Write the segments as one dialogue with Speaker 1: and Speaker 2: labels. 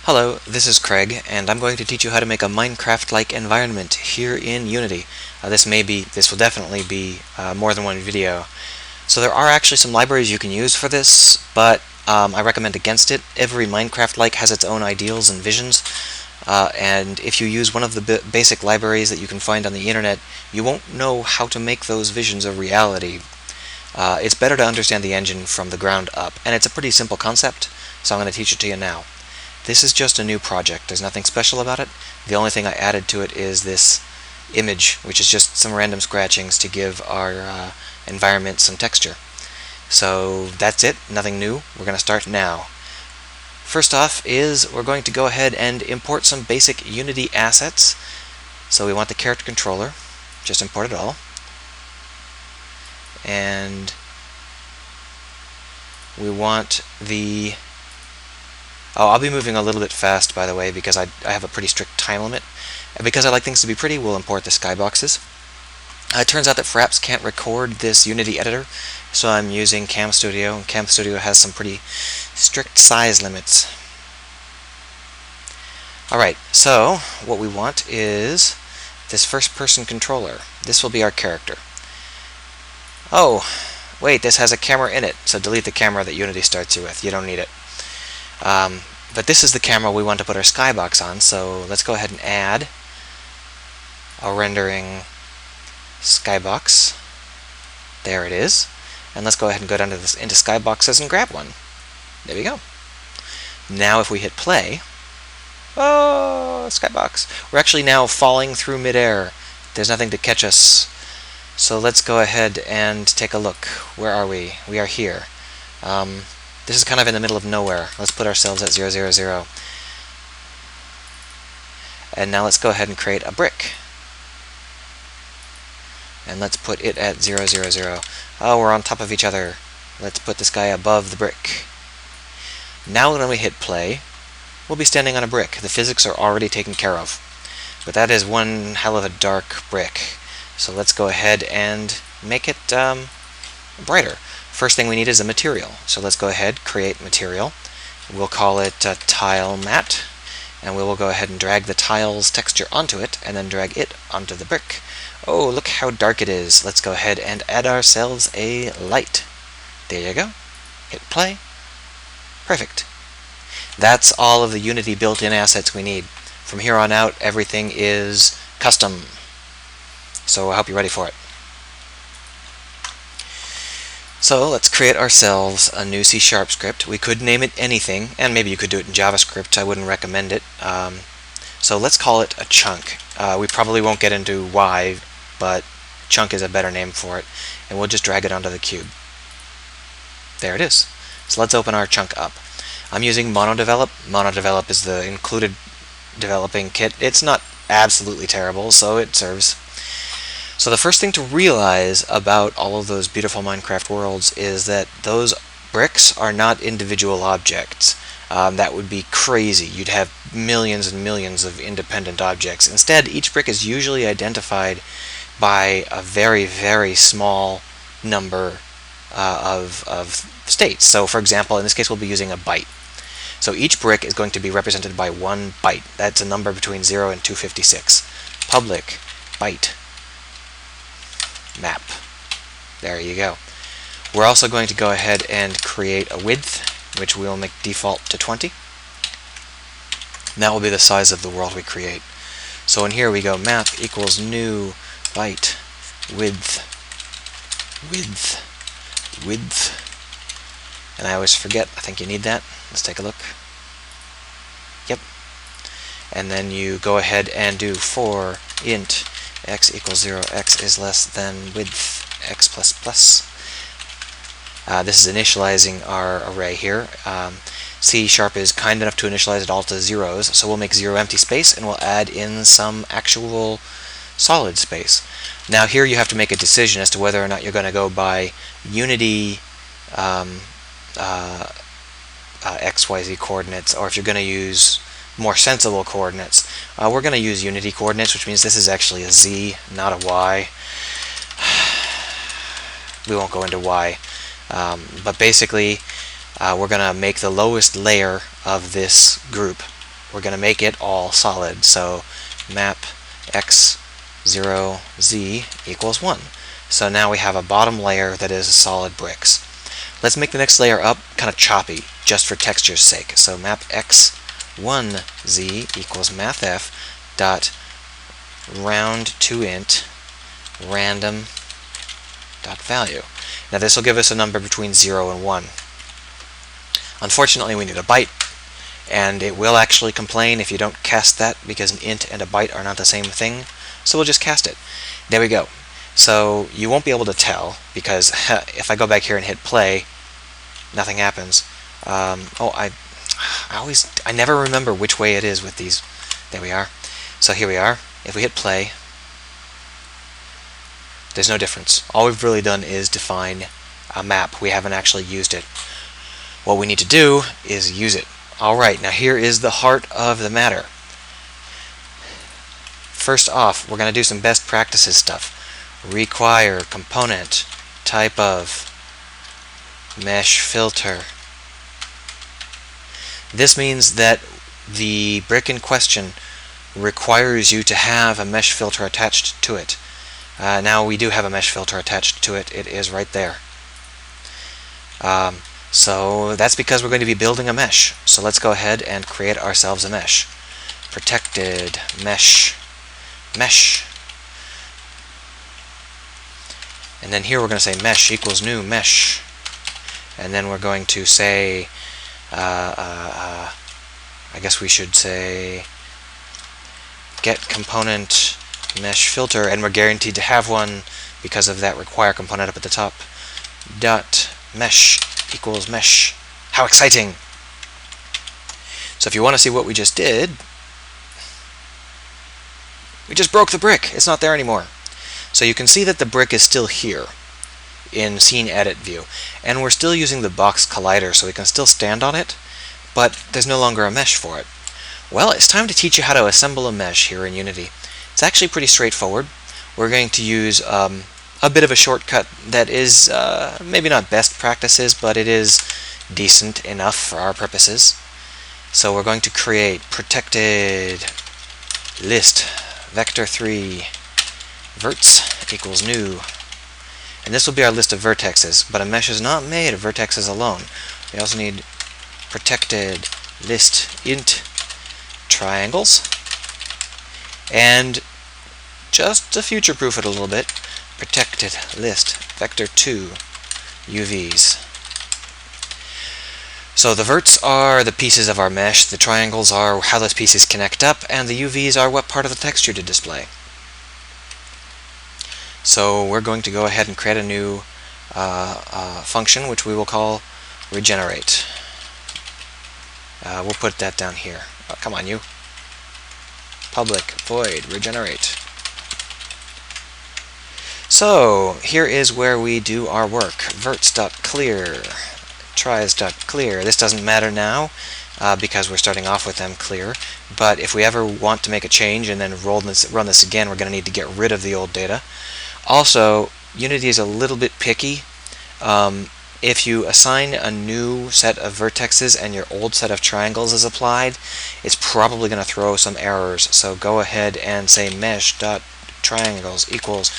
Speaker 1: Hello, this is Craig, and I'm going to teach you how to make a Minecraft-like environment here in Unity. This will definitely be more than one video. So there are actually some libraries you can use for this, but I recommend against it. Every Minecraft-like has its own ideals and visions, and if you use one of the basic libraries that you can find on the internet, you won't know how to make those visions a reality. It's better to understand the engine from the ground up, and it's a pretty simple concept, so I'm going to teach it to you now. This is just a new project. There's nothing special about it. The only thing I added to it is this image, which is just some random scratchings to give our environment some texture. So that's it. Nothing new. We're going to start now. First off is we're going to go ahead and import some basic Unity assets. So we want the character controller. Just import it all. And we want the... Oh, I'll be moving a little bit fast, by the way, because I have a pretty strict time limit. And because I like things to be pretty, we'll import the skyboxes. It turns out that Fraps can't record this Unity editor, so I'm using Cam Studio, and Cam Studio has some pretty strict size limits. Alright, so what we want is this first-person controller. This will be our character. Oh, wait, this has a camera in it, so delete the camera that Unity starts you with. You don't need it. But this is the camera we want to put our skybox on, so let's go ahead and add a rendering skybox. There it is. And let's go ahead and go down to into skyboxes and grab one. There we go. Now if we hit play, oh, skybox. We're actually now falling through midair. There's nothing to catch us. So let's go ahead and take a look. Where are we? We are here. This is kind of in the middle of nowhere. Let's put ourselves at 0, 0, 0. And now let's go ahead and create a brick. And let's put it at 0, 0, 0. Oh, we're on top of each other. Let's put this guy above the brick. Now when we hit play, we'll be standing on a brick. The physics are already taken care of. But that is one hell of a dark brick. So let's go ahead and make it brighter. First thing we need is a material. So let's go ahead, create material. We'll call it tile mat, and we will go ahead and drag the tile's texture onto it, and then drag it onto the brick. Oh, look how dark it is. Let's go ahead and add ourselves a light. There you go. Hit play. Perfect. That's all of the Unity built-in assets we need. From here on out, everything is custom. So I hope you're ready for it. So let's create ourselves a new C# script. We could name it anything, and maybe you could do it in JavaScript. I wouldn't recommend it. So let's call it a chunk. We probably won't get into why, but chunk is a better name for it. And we'll just drag it onto the cube. There it is. So let's open our chunk up. I'm using MonoDevelop. MonoDevelop is the included developing kit. It's not absolutely terrible, so it serves. So the first thing to realize about all of those beautiful Minecraft worlds is that those bricks are not individual objects. That would be crazy. You'd have millions and millions of independent objects. Instead, each brick is usually identified by a very, very small number of states. So for example, in this case we'll be using a byte. So each brick is going to be represented by 1 byte. That's a number between 0 and 256. Public byte map. There you go. We're also going to go ahead and create a width, which we will make default to 20. And that will be the size of the world we create. So in here we go map equals new byte width width width. And I always forget. I think you need that. Let's take a look. Yep. And then you go ahead and do for int x equals 0, x is less than width x plus plus. This is initializing our array here. C# is kind enough to initialize it all to zeros, so we'll make 0 empty space and we'll add in some actual solid space. Now here you have to make a decision as to whether or not you're going to go by Unity XYZ coordinates, or if you're going to use more sensible coordinates. We're going to use Unity coordinates, which means this is actually a Z, not a Y. We won't go into Y. But basically, we're going to make the lowest layer of this group we're going to make it all solid. So map x 0 z equals 1. So now we have a bottom layer that is solid bricks. Let's make the next layer up kind of choppy, just for texture's sake. So map x1z equals mathf dot round to int random dot value. Now this will give us a number between 0 and 1. Unfortunately, we need a byte, and it will actually complain if you don't cast that, because an int and a byte are not the same thing. So we'll just cast it. There we go. So you won't be able to tell, because if I go back here and hit play, nothing happens. I never remember which way it is with these. There we are. So here we are. If we hit play, there's no difference. All we've really done is define a map. We haven't actually used it. What we need to do is use it. Alright, now here is the heart of the matter. First off, we're going to do some best practices stuff. Require component type of mesh filter. This means that the brick in question requires you to have a mesh filter attached to it. Now we do have a mesh filter attached to it. It is right there. So that's because we're going to be building a mesh. So let's go ahead and create ourselves a mesh. Protected mesh. And then here we're going to say mesh equals new mesh. And then we're going to say, I guess we should say get component mesh filter, and we're guaranteed to have one because of that require component up at the top. Dot mesh equals mesh. How exciting! So if you want to see what we just did, we just broke the brick. It's not there anymore. So you can see that the brick is still here in scene edit view, and we're still using the box collider, so we can still stand on it, but there's no longer a mesh for it. Well, it's time to teach you how to assemble a mesh here in Unity. It's actually pretty straightforward. We're going to use a bit of a shortcut that is maybe not best practices, but it is decent enough for our purposes. So we're going to create protected list vector3 verts equals new. And this will be our list of vertexes, but a mesh is not made of vertexes alone. We also need protected list int triangles, and just to future-proof it a little bit, protected list vector2 UVs. So the verts are the pieces of our mesh, the triangles are how those pieces connect up, and the UVs are what part of the texture to display. So we're going to go ahead and create a new function which we will call regenerate. We'll put that down here. Oh, come on, you. Public void regenerate. So here is where we do our work. Verts.clear, tries.clear. This doesn't matter now because we're starting off with them clear, but if we ever want to make a change and then run this again, we're going to need to get rid of the old data. Also, Unity is a little bit picky. If you assign a new set of vertexes and your old set of triangles is applied, it's probably going to throw some errors. So go ahead and say mesh.triangles equals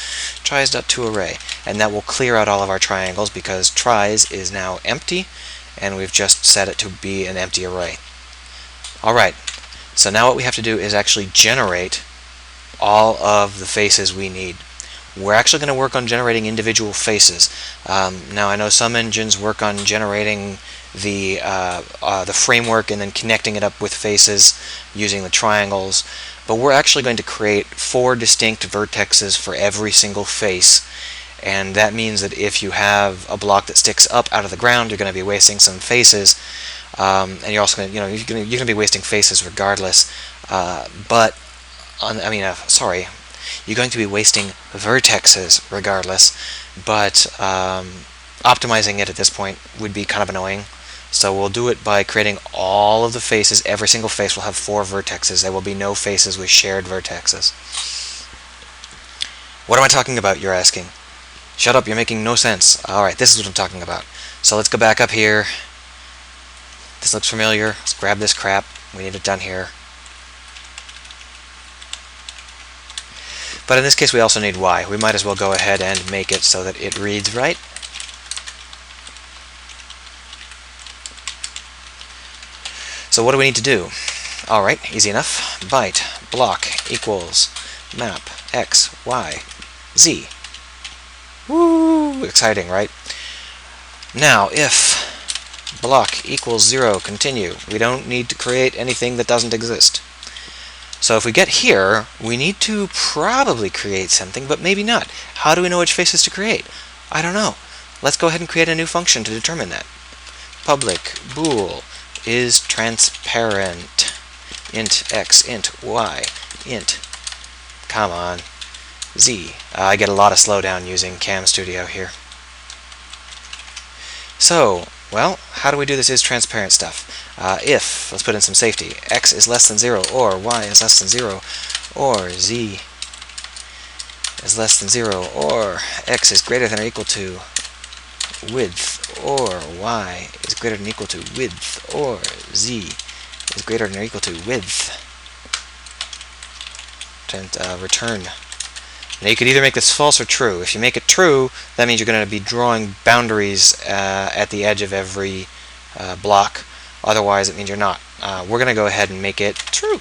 Speaker 1: tries.toArray, and that will clear out all of our triangles because tries is now empty, and we've just set it to be an empty array. Alright, so now what we have to do is actually generate all of the faces we need. We're actually going to work on generating individual faces. Now I know some engines work on generating the framework and then connecting it up with faces using the triangles, but we're actually going to create 4 distinct vertexes for every single face, and that means that if you have a block that sticks up out of the ground, you're going to be wasting some faces, and you're also going to, you're going to be wasting faces regardless. You're going to be wasting vertexes regardless, but optimizing it at this point would be kind of annoying. So we'll do it by creating all of the faces. Every single face will have 4 vertexes. There will be no faces with shared vertexes. What am I talking about, you're asking? Shut up, you're making no sense. Alright, this is what I'm talking about. So let's go back up here. This looks familiar. Let's grab this crap. We need it down here. But in this case we also need y. We might as well go ahead and make it so that it reads right. So what do we need to do? Alright, easy enough. Byte block equals map x, y, z. Woo! Exciting, right? Now, if block equals 0, continue. We don't need to create anything that doesn't exist. So if we get here, we need to probably create something, but maybe not. How do we know which faces to create? I don't know. Let's go ahead and create a new function to determine that. Public bool is transparent. Int x, int y, int, come on, z. I get a lot of slowdown using Cam Studio here. So, well, how do we do this is transparent stuff? If, let's put in some safety, x is less than 0, or y is less than 0, or z is less than 0, or x is greater than or equal to width, or y is greater than or equal to width, or z is greater than or equal to width. Return. Now you could either make this false or true. If you make it true, that means you're going to be drawing boundaries at the edge of every block. Otherwise, it means you're not. We're going to go ahead and make it true.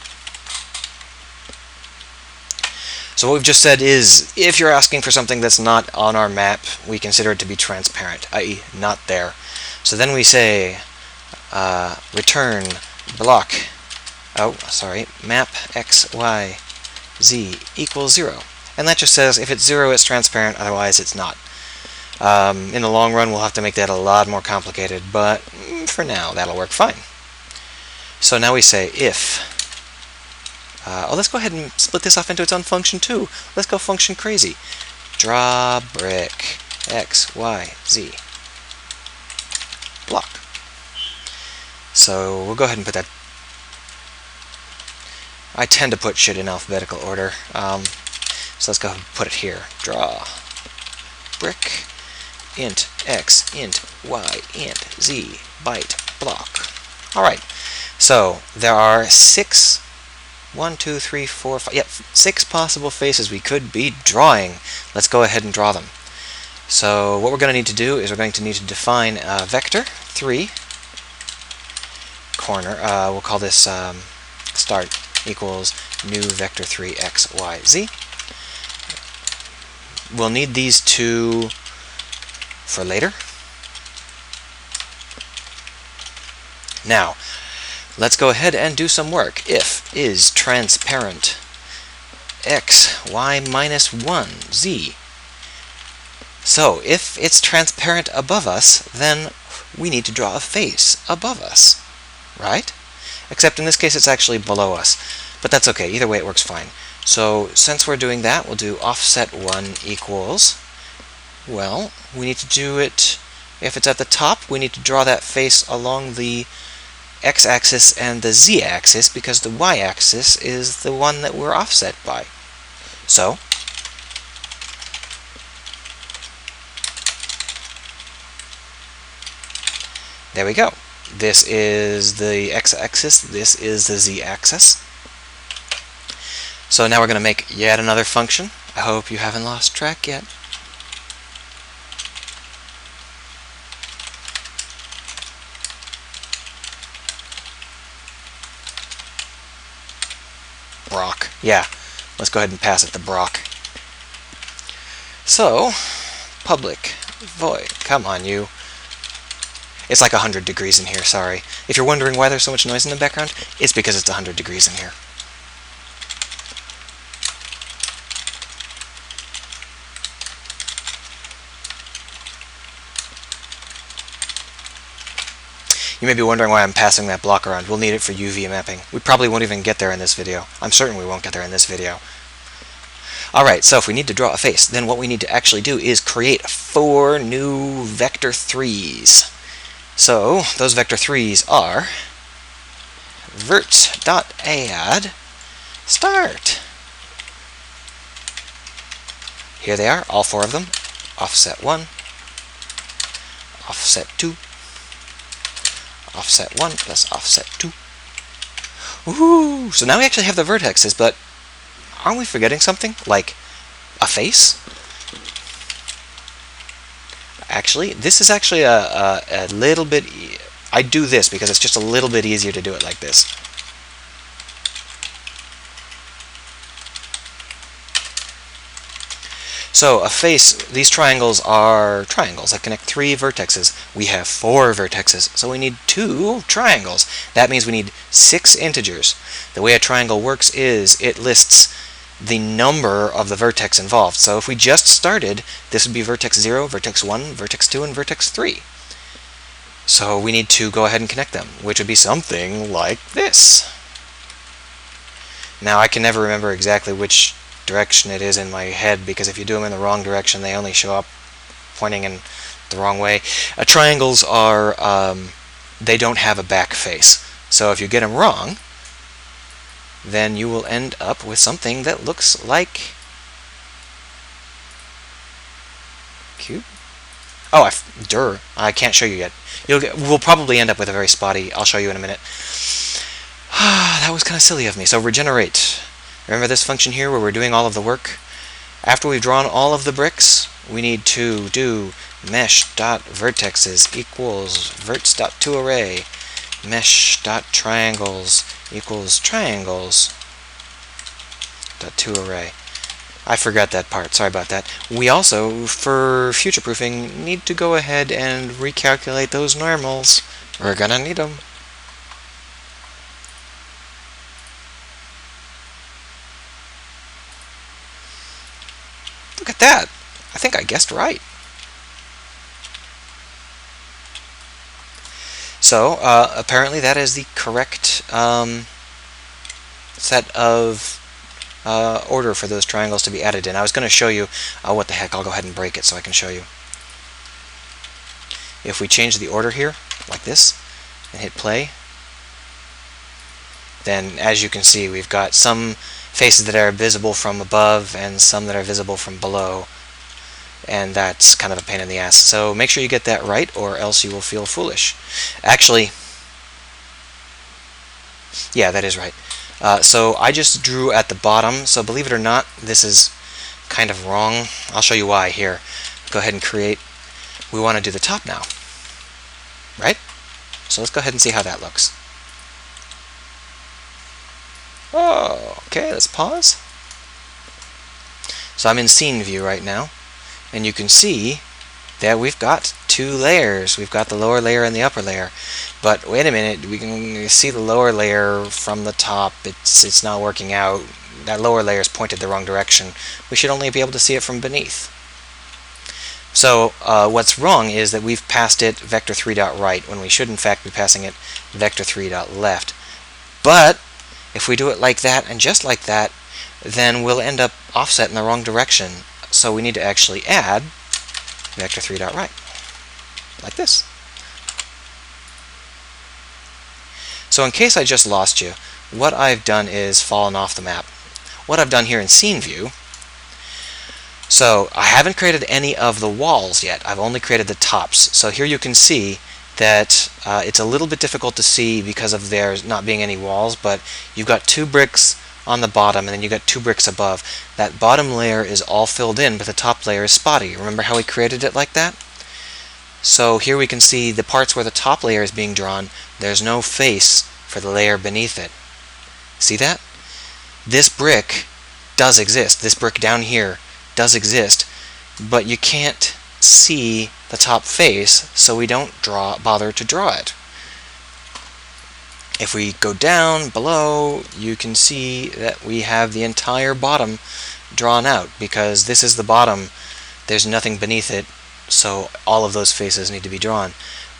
Speaker 1: So what we've just said is, if you're asking for something that's not on our map, we consider it to be transparent, i.e. not there. So then we say return block, map x, y, z equals 0. And that just says if it's 0, it's transparent, otherwise it's not. In the long run, we'll have to make that a lot more complicated, but for now, that'll work fine. So now we say if, let's go ahead and split this off into its own function too. Let's go function crazy. Draw brick, x, y, z, block. So we'll go ahead and put that. I tend to put shit in alphabetical order. So let's go ahead and put it here. Draw brick, int x, int y, int z, byte, block. Alright, so there are 6 possible faces we could be drawing. Let's go ahead and draw them. So what we're going to need to do is we're going to need to define a vector 3 corner. We'll call this start equals new vector 3 x, y, z. We'll need these two for later. Now, let's go ahead and do some work. If is transparent x, y minus 1, z. So, if it's transparent above us, then we need to draw a face above us, right? Except in this case it's actually below us. But that's okay, either way it works fine. So since we're doing that, we'll do offset 1 equals, well, we need to do it, if it's at the top, we need to draw that face along the x-axis and the z-axis, because the y-axis is the one that we're offset by. So, there we go. This is the x-axis, this is the z-axis. So now we're going to make yet another function. I hope you haven't lost track yet. Brock. Yeah, let's go ahead and pass it to Brock. So, public void. Come on, you. It's like 100 degrees in here, sorry. If you're wondering why there's so much noise in the background, it's because it's 100 degrees in here. You may be wondering why I'm passing that block around. We'll need it for UV mapping. We probably won't even get there in this video. I'm certain we won't get there in this video. Alright, so if we need to draw a face, then what we need to actually do is create 4 new vector 3's. So, those vector 3's are vert.add start. Here they are, all 4 of them. Offset 1, offset 2, offset 1 plus offset 2. Ooh, so now we actually have the vertexes, but aren't we forgetting something? Like a face. Actually, this is actually a little bit... I do this because it's just a little bit easier to do it like this. So a face, these triangles are triangles that connect 3 vertexes. We have 4 vertexes, so we need 2 triangles. That means we need 6 integers. The way a triangle works is it lists the number of the vertex involved. So if we just started, this would be vertex 0, vertex 1, vertex 2, and vertex 3. So we need to go ahead and connect them, which would be something like this. Now I can never remember exactly which direction it is in my head, because if you do them in the wrong direction, they only show up pointing in the wrong way. Triangles are, they don't have a back face. So if you get them wrong, then you will end up with something that looks like cube. Oh, I can't show you yet. We'll probably end up with a very spotty. I'll show you in a minute. That was kind of silly of me. So regenerate. Remember this function here where we're doing all of the work? After we've drawn all of the bricks, we need to do mesh.vertexes equals verts.toArray. Mesh.triangles equals triangles.toArray. I forgot that part. Sorry about that. We also, for future-proofing, need to go ahead and recalculate those normals. We're gonna need them. Look at that! I think I guessed right. So, apparently that is the correct set of order for those triangles to be added in. I was going to show you, what the heck, I'll go ahead and break it so I can show you. If we change the order here, like this, and hit play, then as you can see, we've got some faces that are visible from above and some that are visible from below, and that's kind of a pain in the ass. So make sure you get that right, or else you will feel foolish. Actually, yeah, that is right. So I just drew at the bottom, so believe it or not, this is kind of wrong. I'll show you why here. Go ahead and create. We want to do the top now, right? So let's go ahead and see how that looks. Oh, okay, let's pause. So I'm in scene view right now, and you can see that we've got 2 layers. We've got the lower layer and the upper layer. But wait a minute, we can see the lower layer from the top. It's not working out. That lower layer is pointed the wrong direction. We should only be able to see it from beneath. So what's wrong is that we've passed it vector3.right when we should in fact be passing it vector3.left. But if we do it like that and just like that, then we'll end up offset in the wrong direction. So we need to actually add vector3.right, like this. So in case I just lost you, what I've done is fallen off the map. What I've done here in scene view, so I haven't created any of the walls yet. I've only created the tops. So here you can see that it's a little bit difficult to see because of there not being any walls, but you've got 2 bricks on the bottom and then you've got 2 bricks above. That bottom layer is all filled in, but the top layer is spotty. Remember how we created it like that? So here we can see the parts where the top layer is being drawn. There's no face for the layer beneath it. See that? This brick does exist. This brick down here does exist, but you can't see the top face, so we don't bother to draw it. If we go down below, you can see that we have the entire bottom drawn out, because this is the bottom. There's nothing beneath it, so all of those faces need to be drawn.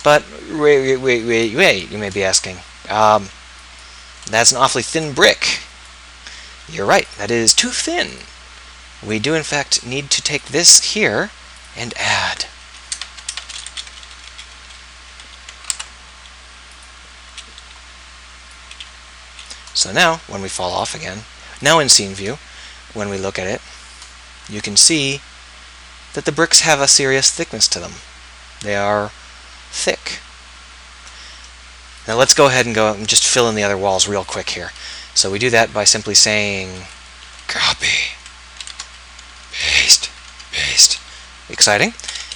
Speaker 1: But wait, you may be asking. That's an awfully thin brick. You're right, that is too thin. We do in fact need to take this here and add. So now, when we fall off again, now in scene view, when we look at it, you can see that the bricks have a serious thickness to them. They are thick. Now let's go ahead and go and just fill in the other walls real quick here. So we do that by simply saying copy, paste. exciting.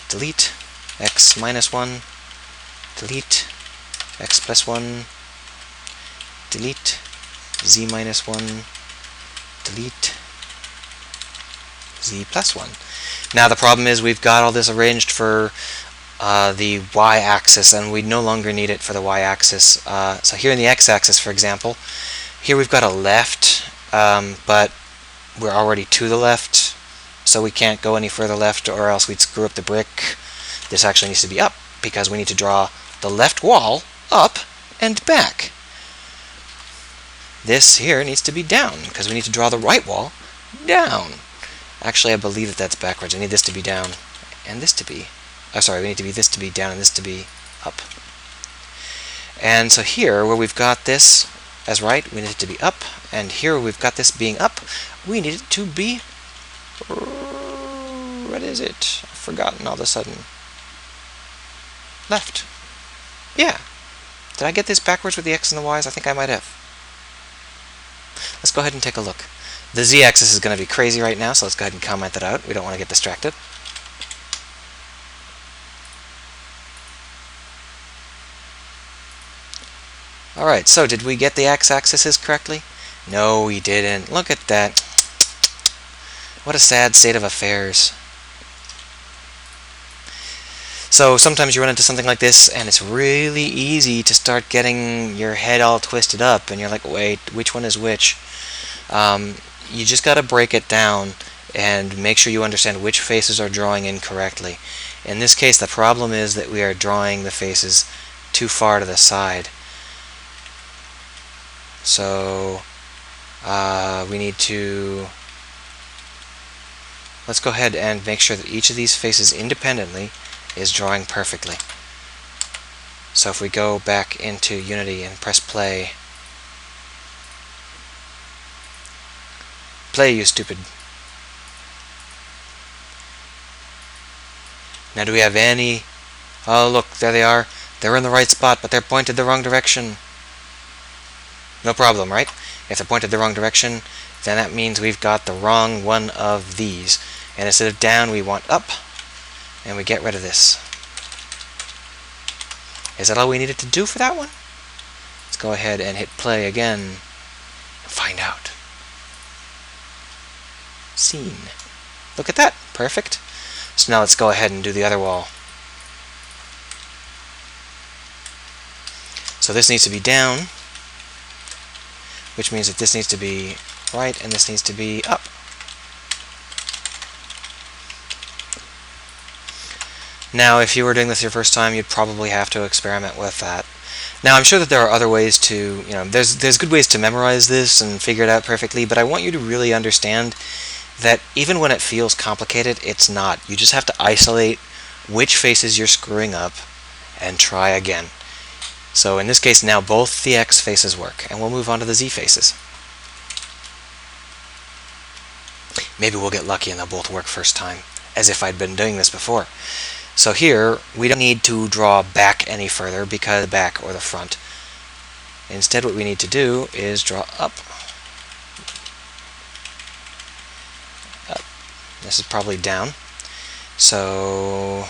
Speaker 1: Delete x minus 1, delete x plus 1, delete z minus 1, delete z plus 1. Now the problem is we've got all this arranged for the y-axis, and we no longer need it for the y-axis. So here in the x-axis, for example, here we've got a left, but we're already to the left, so we can't go any further left or else we'd screw up the brick. This actually needs to be up because we need to draw the left wall up and back. This here needs to be down because we need to draw the right wall down. Actually, I believe that that's backwards. I need this to be down and this to be... Oh, sorry, we need to be this to be down and this to be up. And so here, where we've got this as right, we need it to be up. And here, where we've got this being up, we need it to be... What is it? I've forgotten all of a sudden. Left. Yeah. Did I get this backwards with the x and the y's? I think I might have. Let's go ahead and take a look. The z-axis is going to be crazy right now, so let's go ahead and comment that out. We don't want to get distracted. Alright, so did we get the x-axis correctly? No, we didn't. Look at that. What a sad state of affairs. So sometimes you run into something like this, and it's really easy to start getting your head all twisted up, and you're like, wait, which one is which? You just got to break it down and make sure you understand which faces are drawing incorrectly. In this case, the problem is that we are drawing the faces too far to the side. So we need to... Let's go ahead and make sure that each of these faces independently is drawing perfectly. So if we go back into Unity and press play... Play, you stupid. Now do we have any... Oh look, there they are. They're in the right spot, but they're pointed the wrong direction. No problem, right? If they're pointed the wrong direction, then that means we've got the wrong one of these. And instead of down, we want up, and we get rid of this. Is that all we needed to do for that one? Let's go ahead and hit play again and find out. Scene. Look at that. Perfect. So now let's go ahead and do the other wall. So this needs to be down, which means that this needs to be right and this needs to be up. Now, if you were doing this your first time, you'd probably have to experiment with that. Now, I'm sure that there are other ways to, there's good ways to memorize this and figure it out perfectly, but I want you to really understand that even when it feels complicated, it's not. You just have to isolate which faces you're screwing up and try again. So in this case, now both the X faces work, and we'll move on to the Z faces. Maybe we'll get lucky and they'll both work first time, as if I'd been doing this before. So here, we don't need to draw back any further because the back or the front. Instead, what we need to do is draw up. Up. This is probably down. So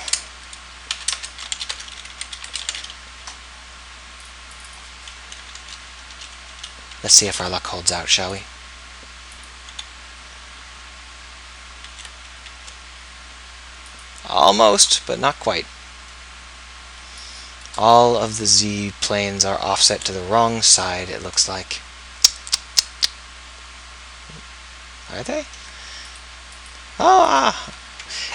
Speaker 1: let's see if our luck holds out, shall we? Almost, but not quite. All of the Z planes are offset to the wrong side, it looks like. Are they? Ah!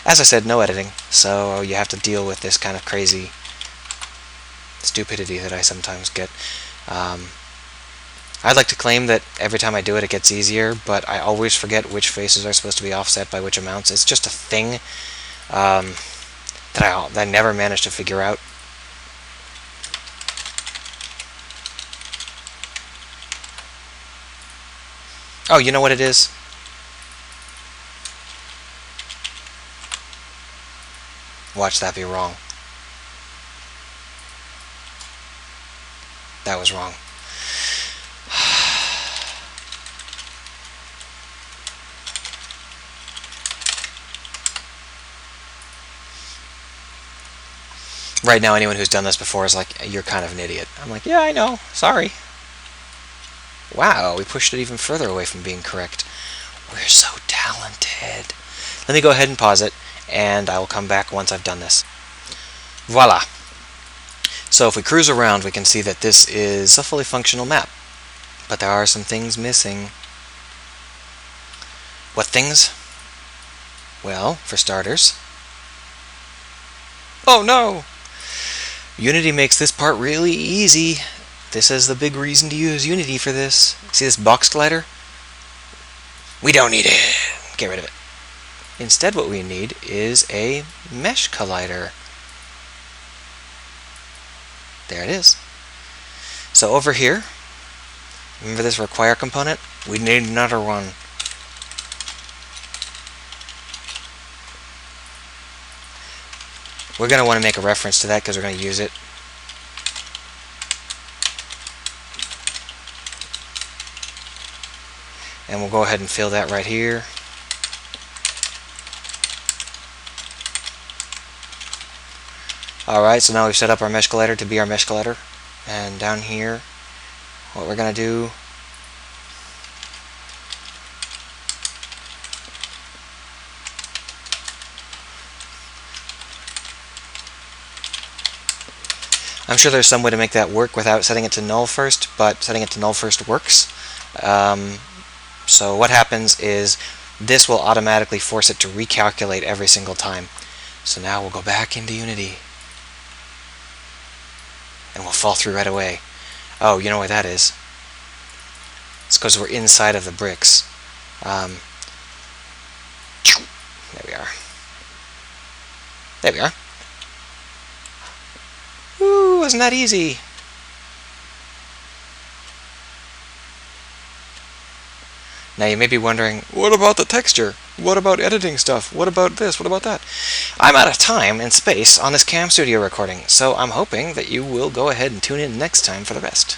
Speaker 1: As I said, no editing, so you have to deal with this kind of crazy stupidity that I sometimes get. I'd like to claim that every time I do it, it gets easier, but I always forget which faces are supposed to be offset by which amounts. It's just a thing that I never managed to figure out. Oh, you know what it is? Watch that be wrong. That was wrong. Right now, anyone who's done this before is like, you're kind of an idiot. I'm like, yeah, I know. Sorry. Wow, we pushed it even further away from being correct. We're so talented. Let me go ahead and pause it, and I will come back once I've done this. Voila. So if we cruise around, we can see that this is a fully functional map. But there are some things missing. What things? Well, for starters... Oh no! Unity makes this part really easy. This is the big reason to use Unity for this. See this box glider? We don't need it. Get rid of it. Instead, what we need is a mesh collider. There it is. So over here, remember this require component? We need another one. We're going to want to make a reference to that because we're going to use it. And we'll go ahead and fill that right here. Alright, so now we've set up our mesh collider to be our mesh collider. And down here, what we're going to do... I'm sure there's some way to make that work without setting it to null first, but setting it to null first works. So what happens is this will automatically force it to recalculate every single time. So now we'll go back into Unity. And we'll fall through right away. Oh, you know why that is? It's because we're inside of the bricks. There we are. There we are. Woo, wasn't that easy? Now you may be wondering, what about the texture? What about editing stuff? What about this? What about that? I'm out of time and space on this Cam Studio recording, so I'm hoping that you will go ahead and tune in next time for the rest.